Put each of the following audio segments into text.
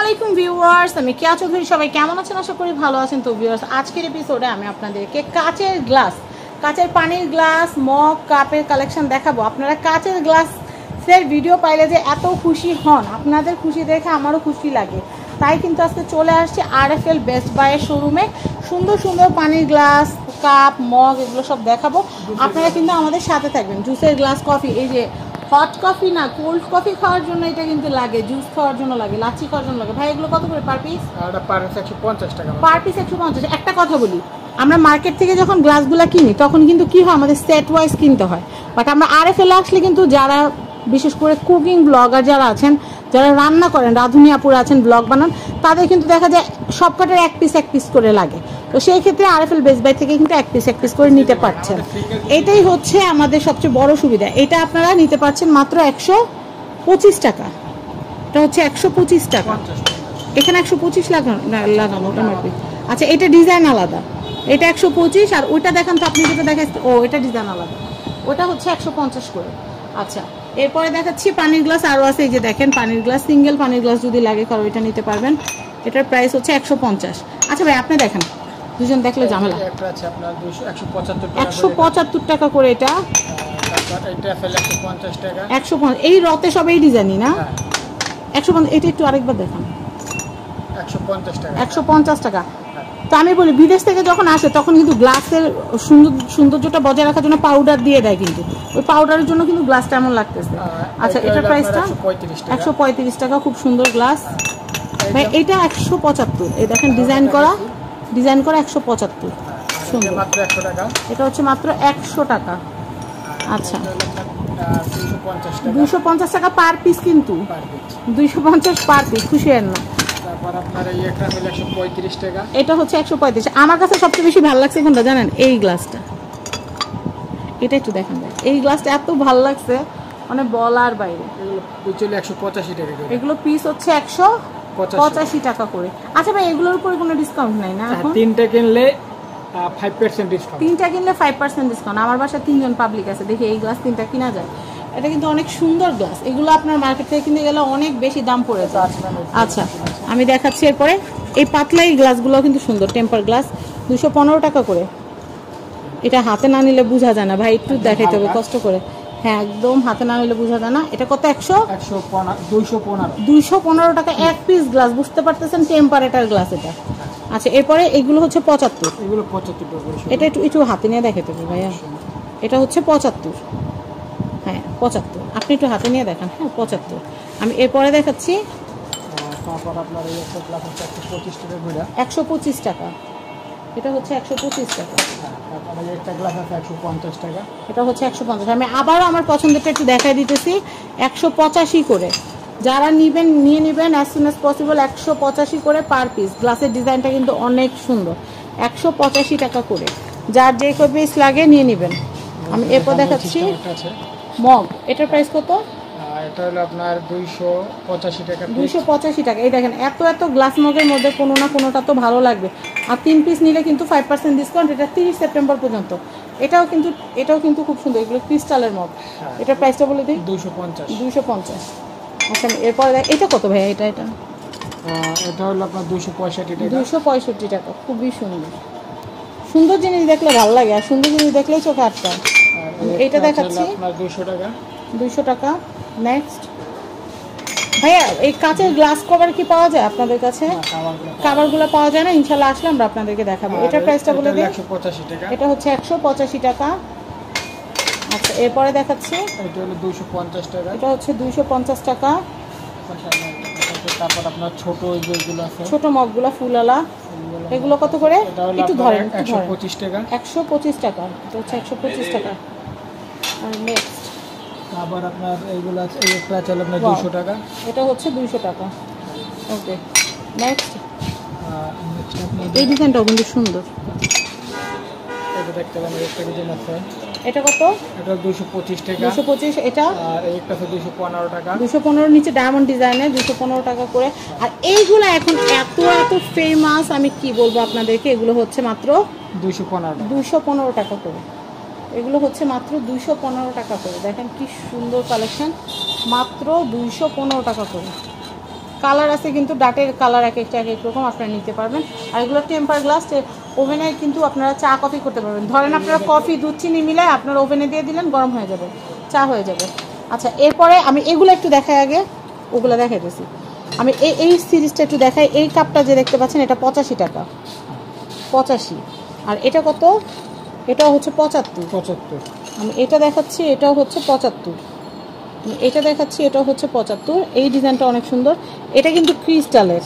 আলাইকুম ভিউয়ার্স, আমি কেয়া চৌধুরী। সবাই কেমন আছেন? আশা করি ভালো আছেন। তো ভিউয়ার্স, আজকের এপিসোডে আমি আপনাদেরকে কাচের পানির গ্লাস, মগ, কাপের কালেকশন দেখাবো। আপনারা কাচের গ্লাসের ভিডিও পাইলে যে এত খুশি হন, আপনাদের খুশি দেখে আমারও খুশি লাগে। তাই কিন্তু আজকে চলে আসছি RFL বেস্ট বাইয়ের শোরুমে। সুন্দর সুন্দর পানির গ্লাস, কাপ, মগ এগুলো সব দেখাবো। আপনারা কিন্তু আমাদের সাথে থাকবেন। জুসের গ্লাস, কফি, এই যে হট কফি না, কোল্ড কফি খাওয়ার জন্য এটা কিন্তু লাগে, জুস খাওয়ার জন্য লাগে, লাচ্ছি খাওয়ার জন্য লাগে। ভাই এগুলো কত করে পার পিস? পার পিস 150 টাকা। Per piece 150। একটা কথা বলি, আমরা মার্কেট থেকে যখন গ্লাসগুলো কিনি তখন কিন্তু কি হয়, আমাদের সেট ওয়াইজ কিনতে হয়। বাট আমরা RFL আসলে কিন্তু যারা বিশেষ করে কুকিং ব্লগার যারা আছেন, যারা রান্না করেন, রাঁধুনি আপুরা আছেন, ব্লগ বানান, তাদের কিন্তু দেখা যায় সব কটার এক পিস করে লাগে। তো সেই ক্ষেত্রে RFL বেস্ট বাই থেকে কিন্তু এক পিস করে নিতে পারছেন। এটাই হচ্ছে আমাদের সবচেয়ে বড় সুবিধা। এটা আপনারা নিতে পারছেন মাত্র 125 টাকা। এটা হচ্ছে 125 টাকা। এখানে 125 লাগানো MRP। আচ্ছা, এটা ডিজাইন আলাদা, এটা 125। আর ওইটা দেখান তো আপনি, যেটা দেখেন, ও এটা ডিজাইন আলাদা, ওটা হচ্ছে 150 করে। আচ্ছা, এরপরে দেখাচ্ছি পানির গ্লাস আরও আছে। এই যে দেখেন পানির গ্লাস, সিঙ্গেল পানির গ্লাস যদি লাগে কারো এটা নিতে পারবেন। এটার প্রাইস হচ্ছে 150। আচ্ছা ভাই, আপনি দেখেন, দুজন দেখলে ঝামেলা। 175 টাকা করে এটা। এটা 150 টাকা। 150 এই রতে সব এই ডিজাইনই না? 150। এটা একটু আরেকবার দেখান। 150 টাকা। 150 টাকা। তো আমি বলি, বিদেশ থেকে যখন আসে তখন কিন্তু গ্লাসের সৌন্দর্যটা বজায় রাখার জন্য পাউডার দিয়ে দেয়, কিন্তু ওই পাউডারের জন্য কিন্তু গ্লাসটা এমন লাগতেছে। আচ্ছা, এটার প্রাইসটা 135 টাকা। খুব সুন্দর গ্লাস ভাই। এটা 175। এই দেখেন ডিজাইন করা 175। সুন্দর, মাত্র 100 টাকা। এটা হচ্ছে মাত্র 100 টাকা। আচ্ছা, 250 টাকা পার পিস, কিন্তু 250 পার পিস। খুশি হন না? তারপর আপনার এই একটা হলো 135 টাকা। এটা হচ্ছে 135। আমার কাছে সবচেয়ে বেশি ভালো লাগছে কোনটা জানেন? এই গ্লাসটা। এটা একটু দেখেন ভাই, এই গ্লাসটা এত ভালো লাগছে, মানে বলার বাইরে। এগুলো 185 টাকা করে। এগুলো পিস হচ্ছে 185 টাকা করে। আচ্ছা ভাই, এগুলোর উপরে কোনো ডিসকাউন্ট নাই না এখন? তিনটা কিনলে 5% ডিসকাউন্ট। তিনটা কিনলে 5% ডিসকাউন্ট। আমার বাসায় 3 জন পাবলিক আছে, দেখি এই গ্লাস 3টা কিনা যায়। এটা কিন্তু অনেক সুন্দর গ্লাস। এগুলো আপনার মার্কেট থেকে কিনতে গেলে অনেক বেশি দাম পড়ে যায়। আচ্ছা, আমি দেখাচ্ছি এরপরে। এই পাতলা এই গ্লাসগুলো কিন্তু সুন্দর, টেম্পার গ্লাস, 215 টাকা করে। এটা হাতে না নিলে বোঝা যায় না ভাই, একটু দেখাইতে হবে কষ্ট করে। হ্যাঁ, একদম হাতে না নিলে বোঝা যায় না। এটা কত? 215 টাকা এক পিস গ্লাস। বুঝতে পারতেছেন, টেম্পারেটার গ্লাস এটা। আচ্ছা, এরপরে এগুলো হচ্ছে 75। এগুলো 75 টাকা। এটা একটু হাতে নিয়ে দেখাইতে হবে ভাইয়া। এটা হচ্ছে 75। হ্যাঁ 75, আপনি একটু হাতে নিয়ে দেখান। হ্যাঁ 75। আমি এরপরে দেখাচ্ছি। তারপর আপনার এই একটা গ্লাস হচ্ছে 125 টাকা করে। 125 টাকা। এটা হচ্ছে 125 টাকা। তারপর এই একটা গ্লাস আছে 150 টাকা। এটা হচ্ছে 150। আমি আবারও আমার পছন্দেরটা একটু দেখাই দিতেছি। 185 করে। যারা নিবেন নিয়ে নেবেন অ্যাজ সুন অ্যাজ পসিবল। 185 করে পার পিস। গ্লাসের ডিজাইনটা কিন্তু অনেক সুন্দর। 185 টাকা করে। যার যে কয় পিস লাগে নিয়ে নেবেন। আমি এরপর দেখাচ্ছি মগ। এটার প্রাইস কত? এটা হলো আপনার 285 টাকা। 285 টাকা। এই দেখেন, এত গ্লাস মগের মধ্যে কোনো না কোনোটা তো ভালো লাগবে। আর 3 পিস নিলে কিন্তু 5% ডিসকাউন্ট। এটা 30 সেপ্টেম্বর পর্যন্ত। এটাও কিন্তু খুব সুন্দর। এগুলো ক্রিস্টালের মগ। এটার প্রাইসটা বলে দিই। 250। আচ্ছা, এরপরে এটা কত ভাইয়া? এটা হলো আপনার 265 টাকা। 265 টাকা। খুবই সুন্দর। সুন্দর জিনিস দেখলে ভালো লাগে, আর সুন্দর জিনিস দেখলেই চোখে আটকায়। এটা দেখাচ্ছি আপনার 200 টাকা। 200 টাকা। নেক্সট ভাইয়া, এই কাচের গ্লাস কভার কি পাওয়া যায় আপনাদের কাছে? কভারগুলো পাওয়া যায় না? ইনশাআল্লাহ আসলে আমরা আপনাদেরকে দেখাবো। এটার প্রাইসটা বলে দিই। 185 টাকা। এটা হচ্ছে 185 টাকা। আচ্ছা, এরপরে দেখাচ্ছি। এটা হলো 250 টাকা। এটা হচ্ছে 250 টাকা। তারপর আপনার ছোট যেগুলো আছে, ছোট মগগুলো ফুলওয়ালা, এগুলো কত করে? একটু ধরেন। 125 টাকা। 125 টাকা। এটা হচ্ছে 125 টাকা। আর নেক্সট আবার আপনার এইগুলো আছে, এই একটা আছে আপনার 200 টাকা। এটা হচ্ছে 200 টাকা। ওকে, নেক্সট এই ডিজাইনটাও কিন্তু সুন্দর। এটা দেখতে পারেন, একটা ডিজাইন আছে। এটা কত? এটা 225 টাকা। 225। এটা আর এই একটা আছে 215 টাকা। 215 নিচে ডায়মন্ড ডিজাইনের 215 টাকা করে। আর এইগুলো এখন এত ফেমাস, আমি কি বলবো আপনাদেরকে। এগুলো হচ্ছে মাত্র 215 টাকা করে। এগুলো হচ্ছে মাত্র 215 টাকা করে। দেখেন কি সুন্দর কালেকশন, মাত্র 215 টাকা করে। কালার আছে কিন্তু ডাটের কালার এক একটা এক এক রকম আপনারা নিতে পারবেন। আর এগুলো টেম্পার গ্লাস, ওভেনে কিন্তু আপনারা চা কফি করতে পারবেন। ধরেন আপনারা কফি দুধ চিনি মিলায় আপনারা ওভেনে দিয়ে দিলেন, গরম হয়ে যাবে, চা হয়ে যাবে। আচ্ছা, এরপরে আমি এগুলো একটু দেখাই, আগে ওগুলো দেখাইতেছি। আমি এই সিরিজটা একটু দেখাই। এই কাপটা যে দেখতে পাচ্ছেন এটা 85 টাকা, 85। আর এটা কত? এটাও হচ্ছে 75। আমি এটা দেখাচ্ছি, এটাও হচ্ছে 75। এটা দেখাচ্ছি, এটাও হচ্ছে 75। এই ডিজাইনটা অনেক সুন্দর। এটা কিন্তু ক্রিস্টালের,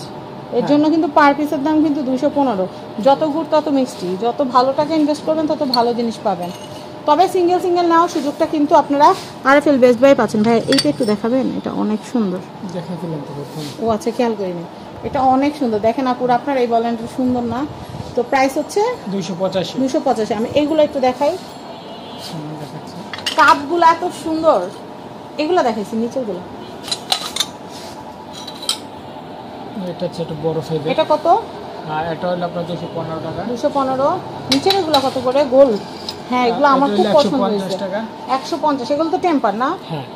এর জন্য কিন্তু পার পিসের দাম কিন্তু 215। যত গুড় তত মিষ্টি, যত ভালো টাকা ইনভেস্ট করবেন তত ভালো জিনিস পাবেন। তবে সিঙ্গেল সিঙ্গেল নেওয়ার সুযোগটা কিন্তু আপনারা আরএফএল বেস্ট বাই পাচ্ছেন। ভাই এইটা একটু দেখাবেন, এটা অনেক সুন্দর। দেখাইছিলাম তো প্রথম। ও আচ্ছা, খেয়াল করিনি। এটা অনেক সুন্দর, দেখেন আপুরা আপনারা, এই বলেন সুন্দর না? তো প্রাইস হচ্ছে 285। আমি এইগুলো একটু দেখাই, কাপগুলো এত সুন্দর। এগুলো দেখাইছি, নিচেরগুলো। এটা হচ্ছে একটু বড় সাইজ। এটা কত? আর এটা হলো আপনার 215 টাকা। 215। নিচের এগুলো কত করে? গোল। হ্যাঁ, এগুলো আমার খুব পছন্দ হয়েছে। 150। এগুলো তো টেম্পার না? হ্যাঁ,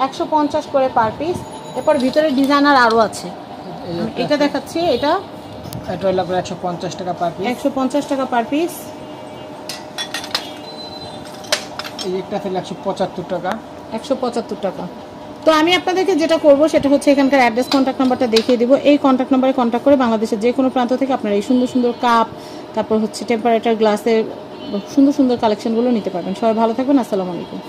150 করে পার পিস। এরপর ভিতরে ডিজাইনার আরো আছে। এটা দেখাচ্ছি, এটা হলো আপনার 150 টাকা পার পিস। 150 টাকা পার পিস। এই একটা হলো 175 টাকা। 175 টাকা। তো আমি আপনাদেরকে যেটা করব সেটা হচ্ছে এখানকার অ্যাড্রেস, কন্ট্যাক্ট নাম্বারটা দেখিয়ে দিব। এই কন্ট্যাক্ট নাম্বারে কন্ট্যাক্ট করে বাংলাদেশের যে কোনো প্রান্ত থেকে আপনারা এই সুন্দর সুন্দর কাপ, তারপর হচ্ছে টেম্পারেচার গ্লাসের সুন্দর সুন্দর কালেকশনগুলো নিতে পারবেন। সবাই ভালো থাকবেন। আসসালামু আলাইকুম।